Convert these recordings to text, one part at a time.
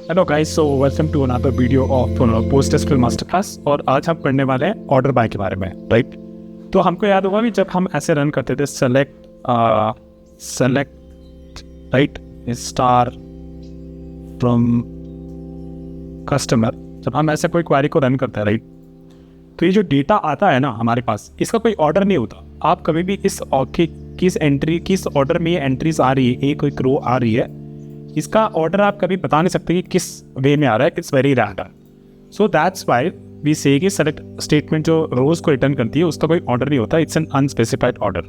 Hello guys, so welcome to another video of post master class. और आज हम पढ़ने वाले हैं ऑर्डर बाय के बारे में, राइट। तो हमको याद होगा कि जब हम ऐसे रन करते थे select right star from customer, जब हम ऐसे कोई क्वेरी को रन करते हैं, राइट, तो ये जो डेटा आता है ना हमारे पास, इसका कोई ऑर्डर नहीं होता। आप कभी भी इस किस ऑर्डर में ये एंट्रीज आ रही है, एक रो आ रही है, इसका ऑर्डर आप कभी बता नहीं सकते कि किस वे में आ रहा है। It's very random. So that's why we say कि सेलेक्ट स्टेटमेंट जो रोज को रिटर्न करती है उसका कोई ऑर्डर नहीं होता। It's an unspecified order.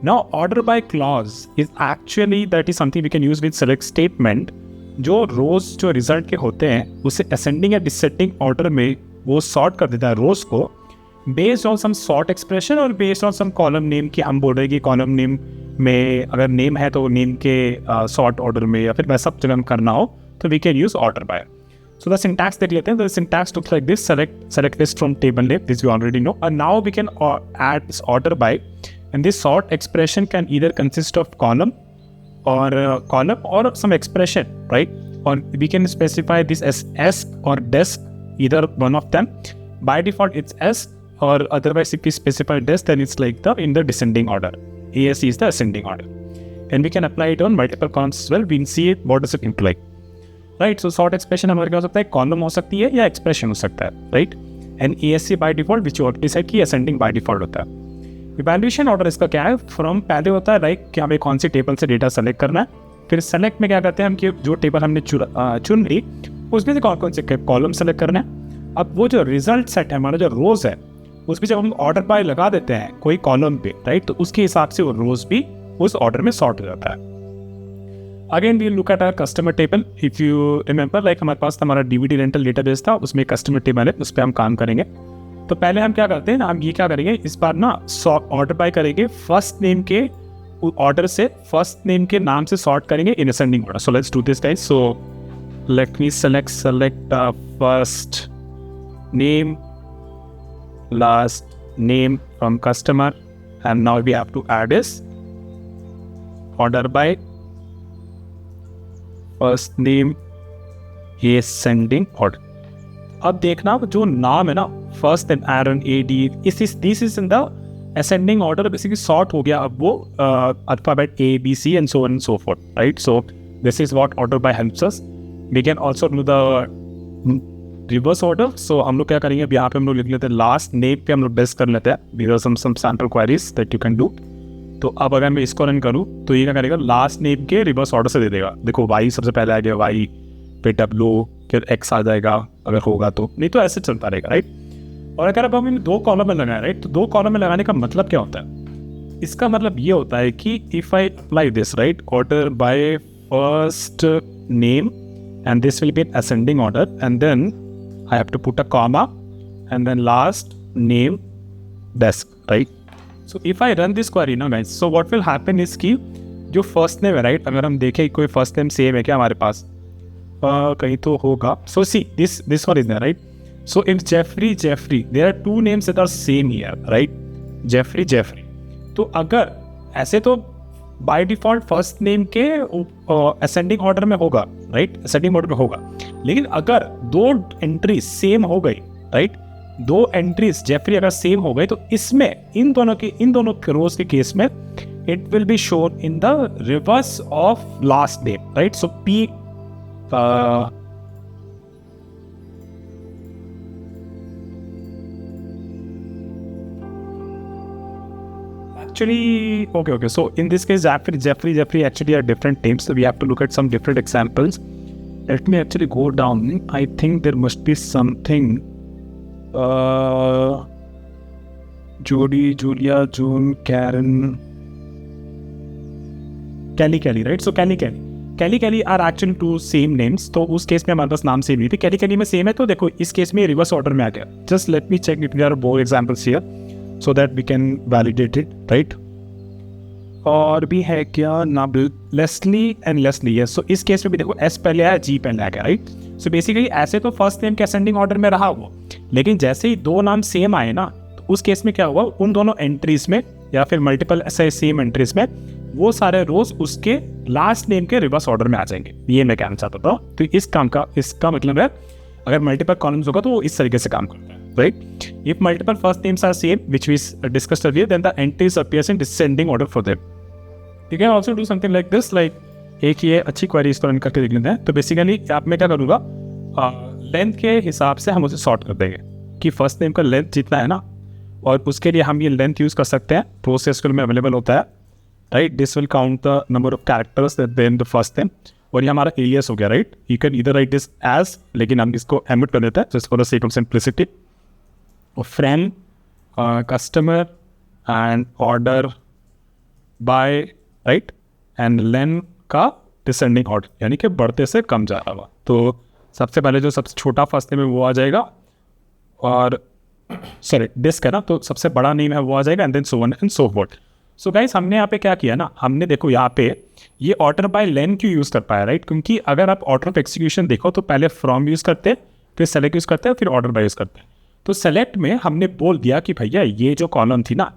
Now order by clause is actually that is something we can use with select statement. जो रोज जो रिजल्ट के होते हैं उसे असेंडिंग या डिसेंडिंग ऑर्डर में वो सॉर्ट कर देता है रोज को, based on some sort expression और based on some column name की। हम बोल रहे हैं कि कॉलम नेम में अगर नेम है तो नेम के सॉर्ट ऑर्डर में, या फिर वैसा जब हम करना हो तो we can use order by. So the syntax देख लेते हैं। The syntax looks like this: select list from table name, this you already know, and now we can add this order by, and this sort expression can either consist of column or some expression, right? Or we can specify this as S or desk, either one of them. By default it's S, or otherwise if we specify desk then it's like in the descending order. ASC is the ascending order, and we can apply it on multiple columns as well. We'll see it, what does it imply, right? So sort expression हमारे क्या हो सकता है, column हो सकती है या expression हो सकता है, right? And ASC by default which you already decide कि ascending by default होता है। इवैल्यूएशन ऑर्डर इसका क्या है, फ्रॉम पहले होता है लाइक कि हमें कौन सी टेबल से डेटा सेलेक्ट करना है। फिर सेलेक्ट में क्या करते हैं हम कि जो टेबल हमने चुन ली उसमें से कौन कौन से कॉलम सेलेक्ट करना है। अब वो जो रिजल्ट सेट है हमारा, जो रोज है, उसमें जब हम ऑर्डर बाय लगा देते हैं कोई कॉलम पे, राइट, तो उसके हिसाब से वो रोज भी उस ऑर्डर में सॉर्ट हो जाता है। Again we look at our customer table. If you remember, like हमारे पास हमारा डीवीडी रेंटल डेटाबेस था, उसमें कस्टमर टेबल है, उस पर हम काम करेंगे। तो पहले हम क्या करते हैं, हम ये क्या करेंगे, इस बार ना ऑर्डर बाय करेंगे फर्स्ट नेम के ऑर्डर से, फर्स्ट नेम के नाम से सॉर्ट करेंगे in ascending order. So let's do this guys. So let me select first name, last name from customer, and now we have to add is order by first name ascending order. अब देखना जो नाम है ना, first name Aaron AD, this is in the ascending order, basically sort हो गया। अब वो alphabet A B C and so on and so forth, right? So this is what order by helps us. We can also do the reverse order. So हम लोग क्या करेंगे, अब यहाँ पे हम लोग लिख लेते हैं लास्ट नेम पे हम लोग बेस कर लेते हैं। There are some sample queries that you can do. तो अब अगर मैं इसको रन करूँ तो ये क्या करेगा, लास्ट नेम के रिवर्स ऑर्डर से दे देगा। देखो वाई सबसे पहले आ गया, वाई पे W, फिर X आ जाएगा अगर होगा तो, नहीं तो ऐसे चलता रहेगा, राइट। और अगर अब हम इन दो कॉलम में लगाए, राइट, तो दो कॉलम में लगाने का मतलब क्या होता है, इसका मतलब ये होता है कि if I apply this, right, order by first name and this will be an ascending order, and then I have to put a comma and then last name desk, right? So if I run this query now guys, so what will happen is कि जो first name है, right, अगर हम देखें कोई first name same है क्या हमारे पास, कहीं तो होगा। So see this one is there, right? So if Jeffrey, there are two names that are same here, right? Jeffrey। तो अगर ऐसे तो बाय डिफॉल्ट फर्स्ट नेम के असेंडिंग ऑर्डर में होगा, राइट, असेंडिंग ऑर्डर में होगा। लेकिन अगर दो एंट्रीज सेम हो गई, राइट, दो एंट्रीज जेफरी अगर सेम हो गई, तो इसमें इन दोनों रोज के केस में it will be shown in the reverse of last name, right. So P actually okay, so in this case Jeffrey actually are different names, so we have to look at some different examples. Let me actually go down. I think there must be something Jody, Julia, June, Karen, Kelly, right? So Kelly are actually two same names. तो उस case में हमारे पास नाम same नहीं थी, Kelly में same है, तो देखो इस केस में रिवर्स ऑर्डर में आ गया। Just let me check if there are more examples here so that we can validate it, right? और भी है क्या ना, लेस्ली एंड लेस्ली, यस। सो इस केस में भी देखो S पहले आया, G पहले आ गया, राइट। सो बेसिकली ऐसे तो फर्स्ट नेम के असेंडिंग ऑर्डर में रहा वो, लेकिन जैसे ही दो नाम सेम आए ना, तो उस केस में क्या हुआ, उन दोनों एंट्रीज में या फिर मल्टीपल ऐसे सेम एंट्रीज में वो सारे रोज उसके लास्ट नेम के रिवर्स ऑर्डर में आ जाएंगे। ये मैं कहना चाहता था। तो इस काम का इसका मतलब है अगर मल्टीपल कॉलम्स होगा तो वो इस तरीके से काम करता है, right. If multiple first names are same which we discussed earlier then the entries appears in descending order for them. You can also do something like this, like एक ये अच्छी क्वेरी इसको रन करके देख लेते हैं। तो बेसिकली आप मैं क्या करूँगा, लेंथ के हिसाब से हम उसे सॉर्ट कर देंगे कि फर्स्ट नेम का लेंथ जितना है ना, और उसके लिए हम ये लेंथ यूज़ कर सकते हैं, PostgreSQL में अवेलेबल होता है, right. This will count the number of characters that then the first name, और ये हमारा एलियास हो गया, right. You can either write this as, लेकिन हम इसको एमिट कर देते हैं just for the sake of simplicity. और friend, customer and order by, right, and len का डिसेंडिंग ऑर्डर, यानी कि बढ़ते से कम जा रहा हुआ। तो सबसे पहले जो सबसे छोटा फर्स्ट नेम है वो आ जाएगा, और सॉरी डिस्क है ना, तो सबसे बड़ा नेम है वो आ जाएगा, and then so on and so forth. So guys हमने यहाँ पे क्या किया ना, हमने देखो यहाँ पे ये ऑर्डर बाय लेन क्यों यूज़ कर पाया, राइट। क्योंकि अगर आप ऑर्डर ऑफ एक्सिक्यूशन देखो तो पहले फ्रॉम यूज़ करते हैं, फिर सेलेक्ट यूज़ करते हैं, फिर ऑर्डर बाय यूज़ करते हैं। तो सेलेक्ट में हमने बोल दिया कि भैया ये जो कॉलम थी ना,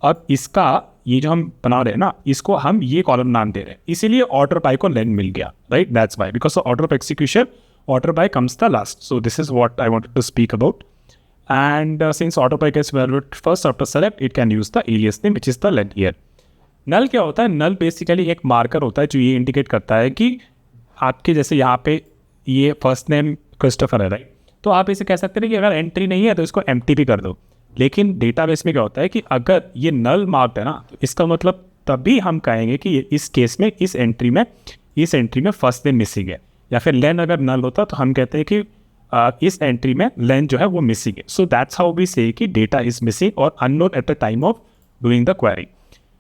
अब इसका ये जो हम बना रहे हैं ना, इसको हम ये कॉलम नाम दे रहे हैं, इसीलिए ऑर्डर बाय को लेन मिल गया, right. That's why, because order of execution order by comes the last. So this is what I wanted to speak about. And since order by gets valued first after select, it can use the alias name which is the len here. null क्या होता है? null basically एक marker होता है जो ये indicate करता है कि आपके जैसे यहाँ पे ये फर्स्ट नेम क्रिस्टोफर है, राइट। तो आप इसे कह सकते हैं कि अगर एंट्री नहीं है तो इसको एम्प्टी भी कर दो। लेकिन डेटाबेस में क्या होता है कि अगर ये नल मार्क्ड है ना, तो इसका मतलब तभी हम कहेंगे कि इस केस में इस एंट्री में फर्स्ट नेम मिसिंग है, या फिर लेन अगर नल होता तो हम कहते हैं कि इस एंट्री में लेन जो है वो मिसिंग है। So that's how we say कि डेटा इज मिसिंग और unknown at the time of doing the query.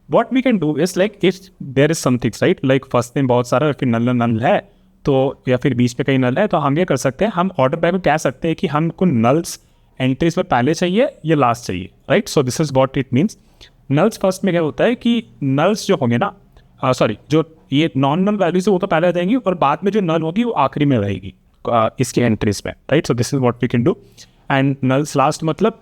What we can do is like if there is something, right, like first name बहुत सारा फिर नल है, तो या फिर बीच में कहीं नल है, तो हम ये कर सकते हैं, हम ऑर्डर बाय में कह सकते हैं कि हमको नल्स एंट्रीज में पहले चाहिए या लास्ट चाहिए, right. So this is what it means. Nulls first में क्या होता है कि नल्स जो होंगे ना, जो ये नॉन नल वैल्यूज है वो तो पहले आ जाएंगी, और बाद में जो नल होगी वो आखिरी में रहेगी इसके एंट्रीज में, right. So this is what we can do. And nulls last मतलब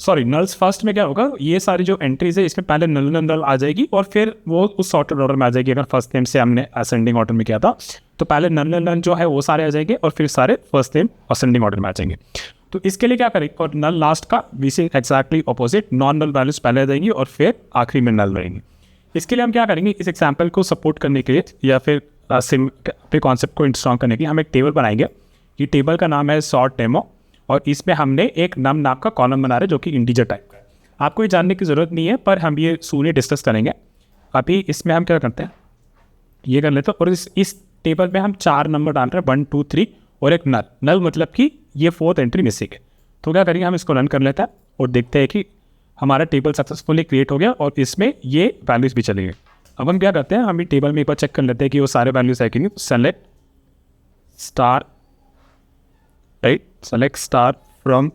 नल्स फर्स्ट में क्या होगा, ये सारी जो एंट्रीज है इसमें पहले नल आ जाएगी, और फिर वो उस सॉर्टेड ऑर्डर में आ जाएगी। अगर फर्स्ट नेम से हमने असेंडिंग ऑर्डर में किया था तो पहले नल जो है वो सारे आ जाएंगे, और फिर सारे फर्स्ट नेम असेंडिंग ऑर्डर में आ जाएंगे। तो इसके लिए क्या करेंगे, और नल लास्ट का विषय exactly opposite, non null values पहले आ जाएंगी और फिर आखिरी में नल रहेंगे। इसके लिए हम क्या करेंगे, इस एग्जाम्पल को सपोर्ट करने के लिए या फिर कॉन्सेप्ट को इंस्टॉल करने के लिए हम एक टेबल बनाएंगे। ये टेबल का नाम है सॉर्ट डेमो, और इसमें हमने एक नम नाम का कॉलम बना रहे जो कि इंटीजर टाइप का है। आपको ये जानने की ज़रूरत नहीं है, पर हम ये सूनी डिस्कस करेंगे। अभी इसमें हम क्या करते हैं, ये कर लेते हैं, और इस टेबल में हम 4 नंबर डाल रहे हैं, 1 2 3, और एक नल मतलब कि ये 4th एंट्री मिसिंग है। तो क्या करेंगे, हम इसको रन कर लेते हैं और देखते हैं कि हमारा टेबल सक्सेसफुली क्रिएट हो गया और इसमें ये वैल्यूज़ भी चली गई। अब हम क्या करते हैं, हम ये टेबल में एक बार चेक कर लेते हैं कि वो सारे वैल्यूज है कि नहीं। Select star, right, select star from,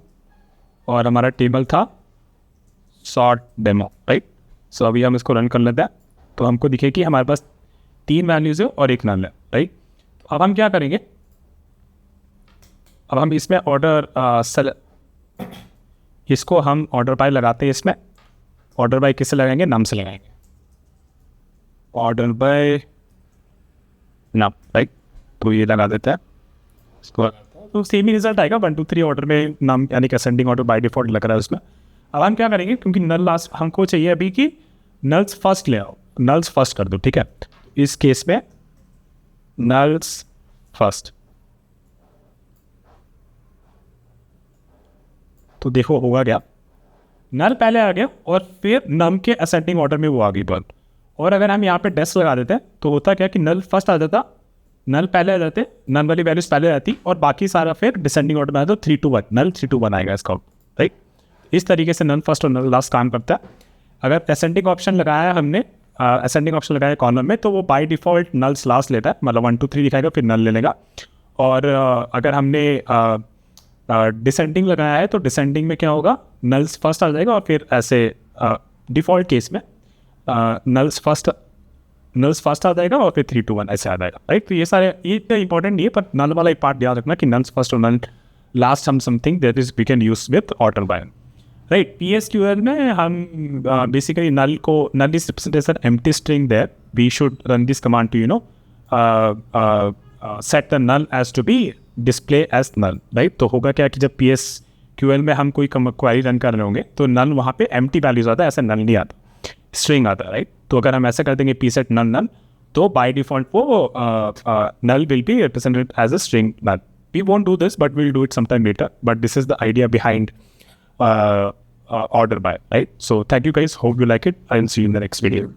और हमारा टेबल था सॉर्ट डेमो, राइट। सो अभी हम इसको रन कर लेते हैं, तो हमको दिखे कि हमारे पास 3 वैल्यूज़ है और एक नल है, राइट। तो अब हम क्या करेंगे, अब हम इसमें ऑर्डर इसको हम ऑर्डर बाय लगाते हैं। इसमें ऑर्डर बाय किससे लगाएंगे, नाम से लगाएंगे, ऑर्डर बाय नाम, राइट। तो ये लगा देता है इसको, तो सेम ही रिजल्ट आएगा, 1 2 3 ऑर्डर में नाम, यानी कि असेंडिंग ऑर्डर बाय डिफॉल्ट लग रहा है उसमें। अब हम क्या करेंगे, क्योंकि नल लास्ट हमको चाहिए अभी कि नल्स फर्स्ट ले आओ, नल्स फर्स्ट कर दो, ठीक है। इस केस में नल्स फर्स्ट, तो देखो होगा क्या, नल पहले आ गया और फिर नम के असेंडिंग ऑर्डर में वो आ गई बर्न। और अगर हम यहाँ पे डेस्क लगा देते हैं तो होता क्या कि नल फर्स्ट आ जाता, नल पहले आ जाते, नल वाली वैल्यूज पहले आती, और बाकी सारा फिर डिसेंडिंग ऑर्डर में आता, 3 2 1, नल 3 2 1 आएगा इसका, राइट। इस तरीके से नल फर्स्ट और नल लास्ट काम करता है। अगर असेंडिंग ऑप्शन लगाया हमने, असेंडिंग ऑप्शन लगाया कॉलम में, तो वो बाय डिफॉल्ट नल्स लास्ट लेता है, मतलब 1 2 3 दिखाएगा फिर नल ले लेगा। और अगर हमने डिसेंडिंग लगाया है तो डिसेंडिंग में क्या होगा, नल्स फर्स्ट आ जाएगा, और फिर ऐसे डिफ़ॉल्ट केस में नल्स फर्स्ट आ जाएगा और फिर 3 2 1 ऐसे आ जाएगा, राइट। तो ये सारे ये इतना इंपॉर्टेंट नहीं है, पर नल वाला एक पार्ट याद रखना कि नल्स फर्स्ट और नल लास्ट हम something that is we can use with order by. Right PSQL में हम basically null is represented as empty string there we should run this command to set the null as to be display as null right. तो होगा क्या कि जब PSQL में हम कोई क्वेरी रन कर रहे होंगे तो नल वहाँ पे एम्प्टी वैल्यूज आता है, ऐसा नल नहीं आता, स्ट्रिंग आता है राइट। तो अगर हम ऐसा कर देंगे pset नल नल तो बाय डिफॉल्ट वो null will be represented as a string null. We won't do this, but we'll do it sometime later. But this is the idea behind order by, right? So thank you guys. Hope you like it. I'll see you in the next video.